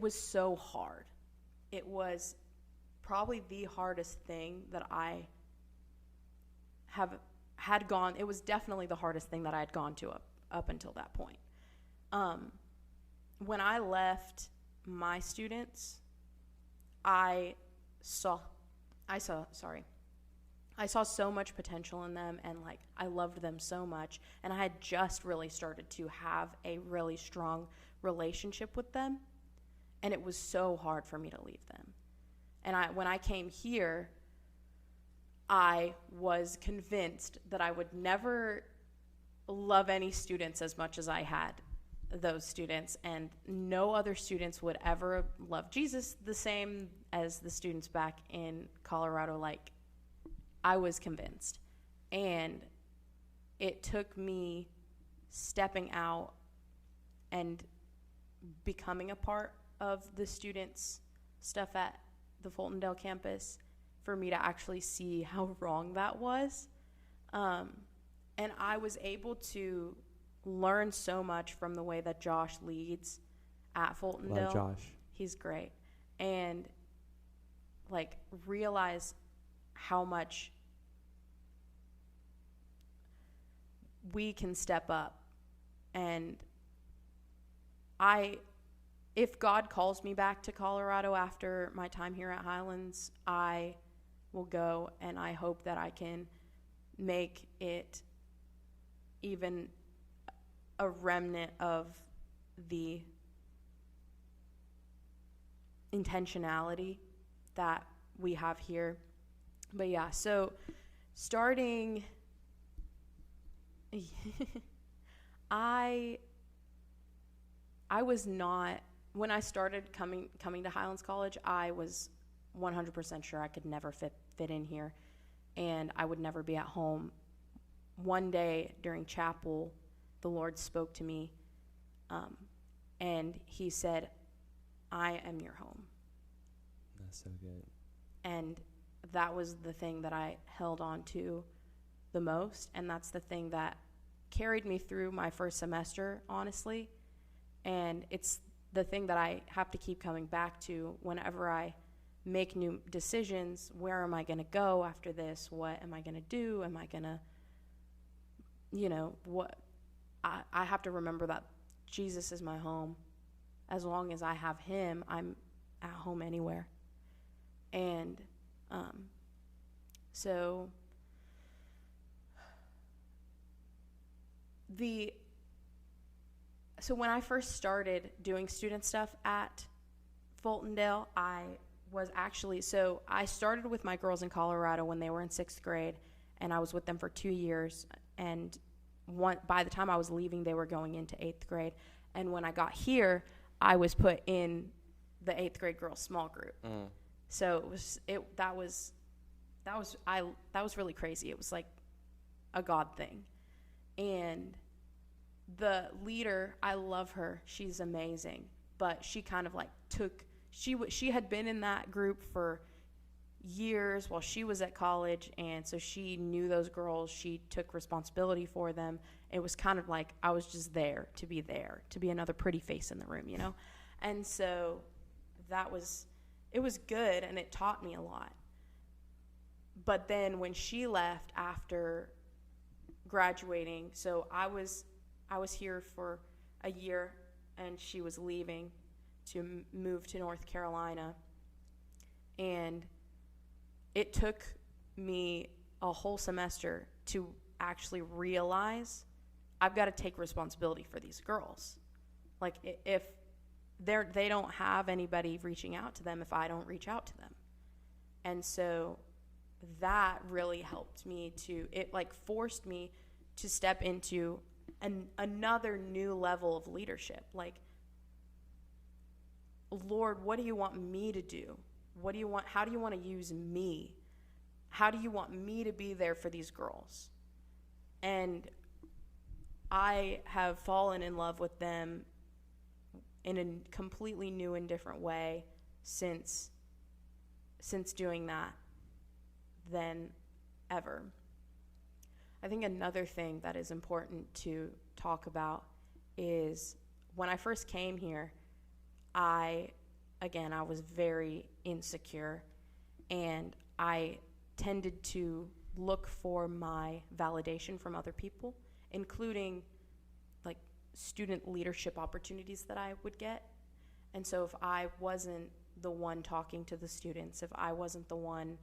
so hard. It was probably the hardest thing that I had gone. It was definitely the hardest thing that I had gone to up until that point. When I left my students, I saw so much potential in them, and like I loved them so much, and I had just really started to have a really strong relationship with them, and it was so hard for me to leave them. And when I came here, I was convinced that I would never love any students as much as I had those students, and no other students would ever love Jesus the same as the students back in Colorado. Like, I was convinced. And it took me stepping out and becoming a part of the students' stuff at the Fultondale campus for me to actually see how wrong that was. And I was able to learn so much from the way that Josh leads at Fultondale. Love Josh. He's great. And like realize how much we can step up. And if God calls me back to Colorado after my time here at Highlands, I will go, and I hope that I can make it even a remnant of the intentionality that we have here. But yeah, so starting I was not, when I started coming to Highlands College, I was 100% sure I could never fit in here, and I would never be at home. One day during chapel, the Lord spoke to me, and he said, I am your home. That's so good. And that was the thing that I held on to the most, and that's the thing that carried me through my first semester, honestly. And it's the thing that I have to keep coming back to whenever I make new decisions. Where am I going to go after this? What am I going to do? Am I going to, what? I have to remember that Jesus is my home. As long as I have him, I'm at home anywhere. And so when I first started doing student stuff at Fultondale, I started with my girls in Colorado when they were in 6th grade, and I was with them for 2 years, and by the time I was leaving, they were going into 8th grade. And when I got here, I was put in the 8th grade girls small group. So that was really crazy. It was like a God thing. And the leader, I love her. She's amazing. But she kind of like she had been in that group for years while she was at college, and so she knew those girls. She took responsibility for them. It was kind of like I was just there, to be another pretty face in the room, you know? And so it was good, and it taught me a lot. But then when she left after graduating, so I was here for a year, and she was leaving to move to North Carolina. And it took me a whole semester to actually realize I've got to take responsibility for these girls. Like, if they don't have anybody reaching out to them if I don't reach out to them. And so that really helped me it like forced me to step into another new level of leadership. Like, Lord, what do you want me to do? How do you want to use me? How do you want me to be there for these girls? And I have fallen in love with them in a completely new and different way since doing that than ever. I think another thing that is important to talk about is when I first came here, I was very insecure, and I tended to look for my validation from other people, including like student leadership opportunities that I would get. And so if I wasn't the one talking to the students, if I wasn't the one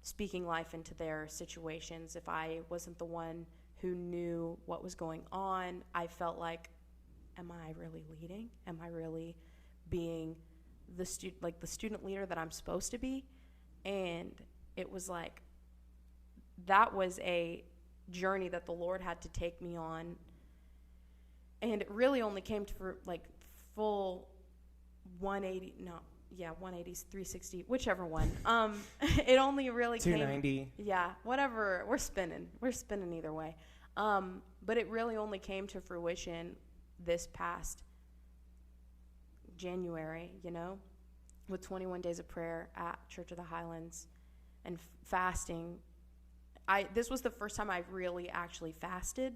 speaking life into their situations, if I wasn't the one who knew what was going on, I felt like, am I really leading? Am I really being the student leader that I'm supposed to be? And it was like, that was a journey that the Lord had to take me on. And it really only came to full 180, 360, whichever one. It only really 290. came. Yeah, whatever. We're spinning either way. But it really only came to fruition this past January, with 21 days of prayer at Church of the Highlands and fasting. This was the first time I really actually fasted,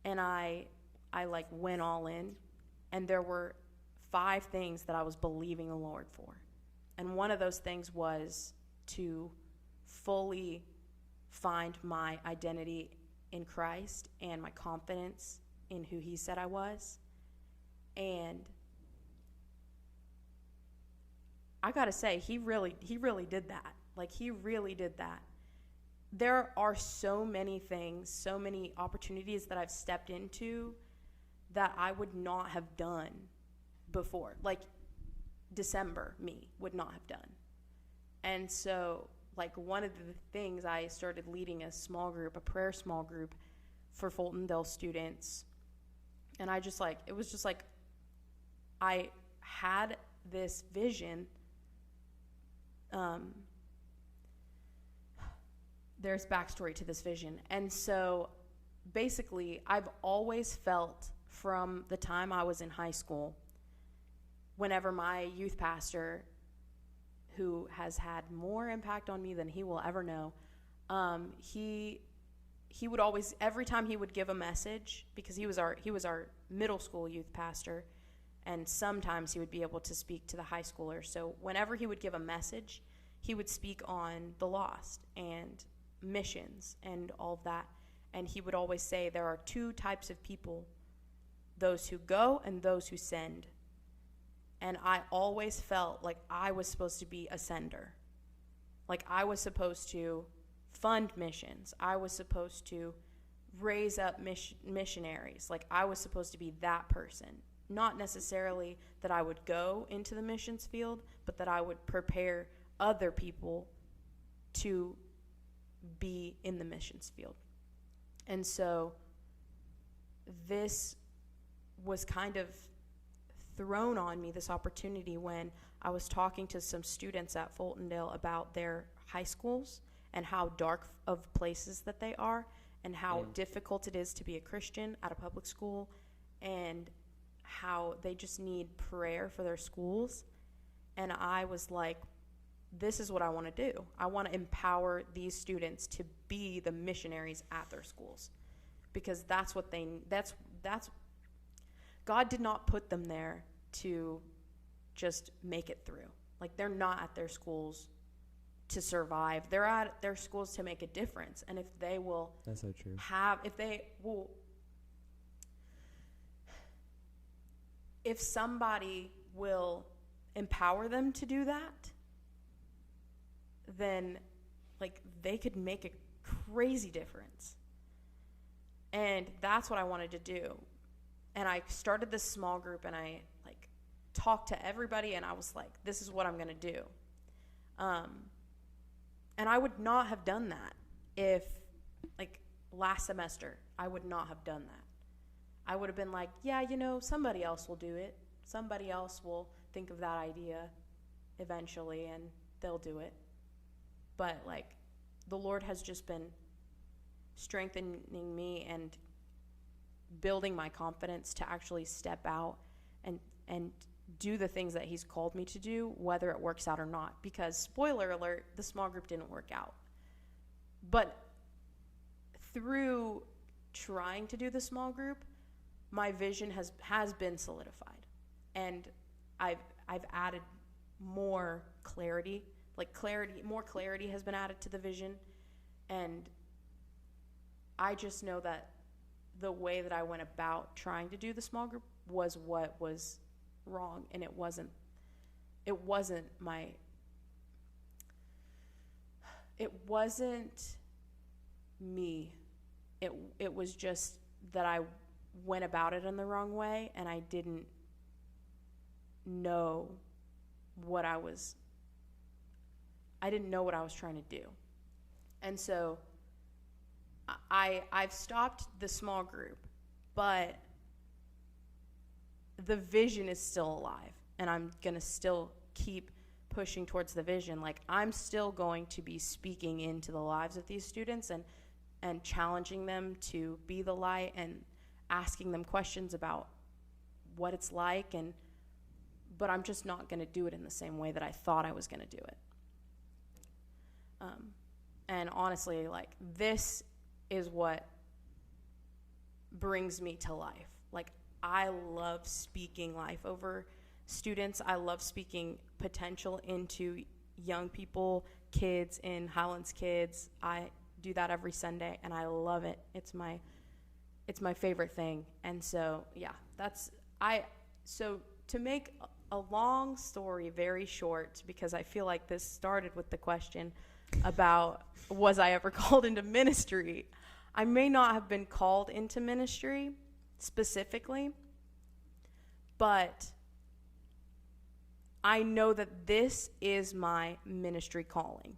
and I went all in, and there were 5 things that I was believing the Lord for. And one of those things was to fully find my identity in Christ and my confidence in who He said I was. And I gotta say, he really did that. Like, He really did that. There are so many things, so many opportunities that I've stepped into that I would not have done before. Like, December me would not have done. And so, one of the things, I started leading a prayer small group for Fultondale students. And I had this vision. There's backstory to this vision. And so basically, I've always felt from the time I was in high school, whenever my youth pastor, who has had more impact on me than he will ever know, he would always, every time he would give a message, because he was our middle school youth pastor, and sometimes he would be able to speak to the high schoolers. So whenever he would give a message, he would speak on the lost and missions and all of that. And he would always say there are 2 types of people, those who go and those who send. And I always felt like I was supposed to be a sender. Like, I was supposed to fund missions. I was supposed to raise up missionaries. Like, I was supposed to be that person. Not necessarily that I would go into the missions field, but that I would prepare other people to be in the missions field. And so this was kind of thrown on me, this opportunity, when I was talking to some students at Fultondale about their high schools and how dark of places that they are, and how difficult it is to be a Christian at a public school, and how they just need prayer for their schools. And I was like, this is what I want to do. I want to empower these students to be the missionaries at their schools, because that's God did not put them there to just make it through. Like, they're not at their schools to survive. They're at their schools to make a difference. And if they will, that's so true. If somebody will empower them to do that, then like they could make a crazy difference. And that's what I wanted to do. And I started this small group, and I like talked to everybody, and I was like, this is what I'm going to do. And I would not have done that if, like, last semester, I would not have done that. I would have been like, yeah, somebody else will do it. Somebody else will think of that idea eventually, and they'll do it. But, like, the Lord has just been strengthening me and building my confidence to actually step out and do the things that he's called me to do, whether it works out or not. Because, spoiler alert, the small group didn't work out. But through trying to do the small group, my vision has been solidified. And I've added more clarity. More clarity has been added to the vision. And I just know that the way that I went about trying to do the small group was what was wrong, and it wasn't me. It was just that I went about it in the wrong way, and I didn't know what I was trying to do. And so I've stopped the small group, but the vision is still alive, and I'm going to still keep pushing towards the vision. Like, I'm still going to be speaking into the lives of these students and challenging them to be the light and asking them questions about what it's like, but I'm just not going to do it in the same way that I thought I was going to do it. And honestly, like, this is what brings me to life. Like, I love speaking life over students. I love speaking potential into young people, kids in Highlands Kids. I do that every Sunday, and I love it. It's my favorite thing. And so, yeah, so to make a long story very short, because I feel like this started with the question about, was I ever called into ministry? I may not have been called into ministry specifically, but I know that this is my ministry calling.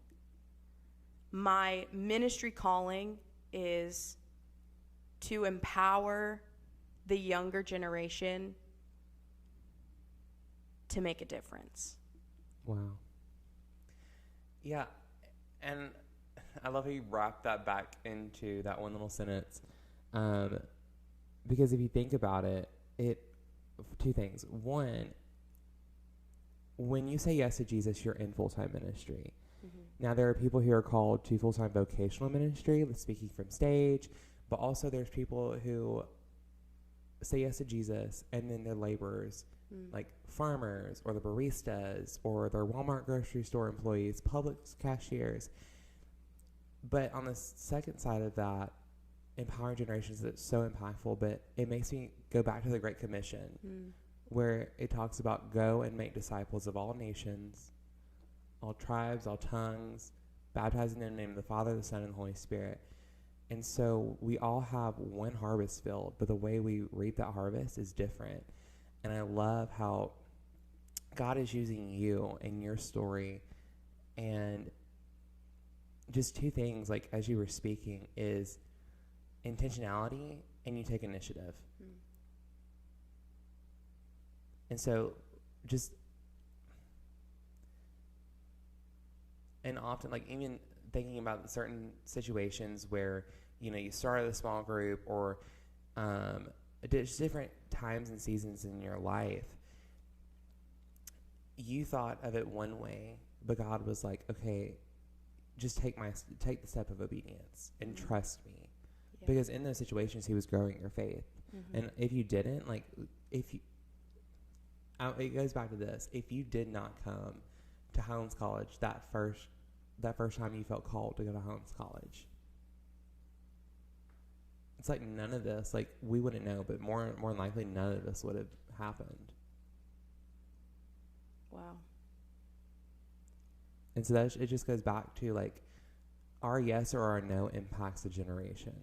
My ministry calling is to empower the younger generation to make a difference. Wow. Yeah, and I love how you wrap that back into that one little sentence. Because if you think about it, two things. One, when you say yes to Jesus, you're in full-time ministry. Mm-hmm. Now, there are people who are called to full-time vocational ministry, speaking from stage, but also there's people who say yes to Jesus and then they're laborers, like farmers or the baristas or their Walmart grocery store employees, Publix cashiers. But on the second side of that, empowering generations is so impactful, but it makes me go back to the Great Commission, where it talks about go and make disciples of all nations, all tribes, all tongues, baptizing them in the name of the Father, the Son, and the Holy Spirit. And so we all have one harvest field, but the way we reap that harvest is different. And I love how God is using you and your story. And just two things, like as you were speaking, is intentionality and you take initiative. And so and often, like, even thinking about certain situations where, you started a small group or just different times and seasons in your life, you thought of it one way, but God was like, okay, just take the step of obedience and trust me. Yeah. Because in those situations, he was growing your faith. And if you didn't, like, it goes back to this. If you did not come to Highlands College that first time you felt called to go to Highlands College, it's like none of this, like, we wouldn't know, but more than likely none of this would have happened. Wow. And so it just goes back to, like, our yes or our no impacts a generation.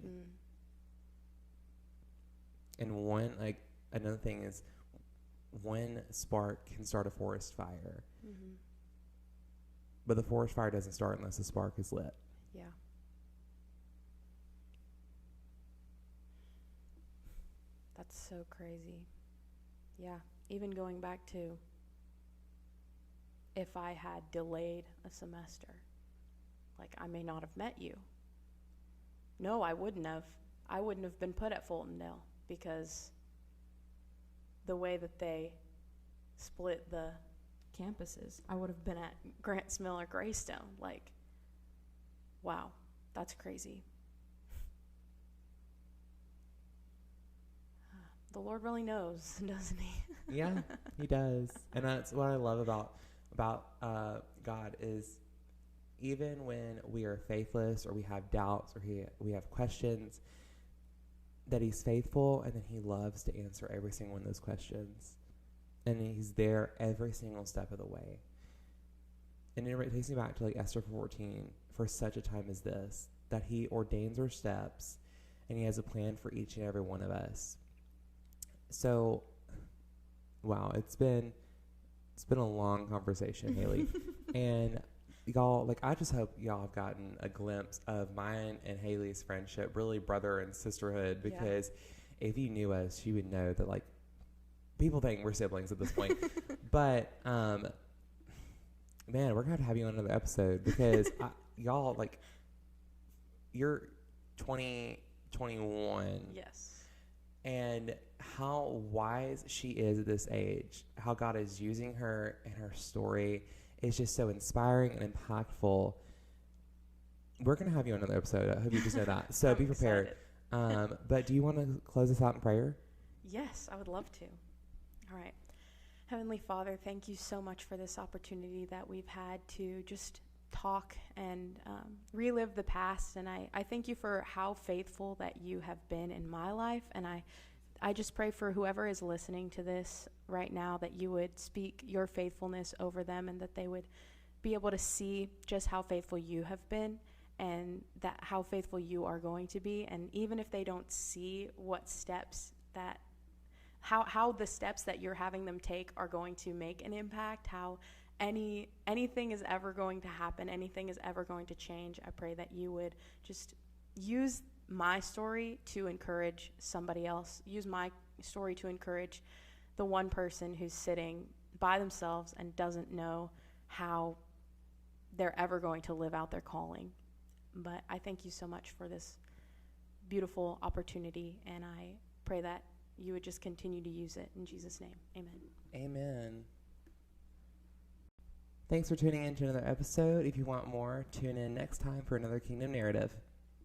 And another thing is, one spark can start a forest fire. But the forest fire doesn't start unless the spark is lit. Yeah. That's so crazy. Yeah. Even going back to, if I had delayed a semester, like, I may not have met you. No, I wouldn't have. I wouldn't have been put at Fultondale, because the way that they split the campuses, I would have been at Grants Mill or Greystone. Like, wow, that's crazy. The Lord really knows, doesn't he? Yeah, he does. And that's what I love about God, is even when we are faithless, or we have doubts, or we have questions, that he's faithful, and that he loves to answer every single one of those questions. And he's there every single step of the way. And it takes me back to, like, Esther 14, for such a time as this, that he ordains our steps, and he has a plan for each and every one of us. So, wow, it's been a long conversation, Hayley. And y'all, like, I just hope y'all have gotten a glimpse of mine and Hayley's friendship, really brother and sisterhood, because if you knew us, you would know that, like, people think we're siblings at this point. But, man, we're going to have you on another episode, because y'all, like, you're 20, 21. Yes. And how wise she is at this age, how God is using her, and her story is just so inspiring and impactful. We're going to have you on another episode. I hope you just know that. So be prepared. But do you want to close us out in prayer? Yes, I would love to. All right. Heavenly Father, thank you so much for this opportunity that we've had to just talk and relive the past. And I thank you for how faithful that you have been in my life. And I just pray for whoever is listening to this right now, that you would speak your faithfulness over them, and that they would be able to see just how faithful you have been, and that how faithful you are going to be. And even if they don't see what steps that, how the steps that you're having them take are going to make an impact, how anything is ever going to happen, anything is ever going to change, I pray that you would just use my story to encourage somebody else. Use my story to encourage the one person who's sitting by themselves and doesn't know how they're ever going to live out their calling. But I thank you so much for this beautiful opportunity, and I pray that you would just continue to use it. In Jesus' name, amen. Amen. Thanks for tuning in to another episode. If you want more, tune in next time for another Kingdom Narrative.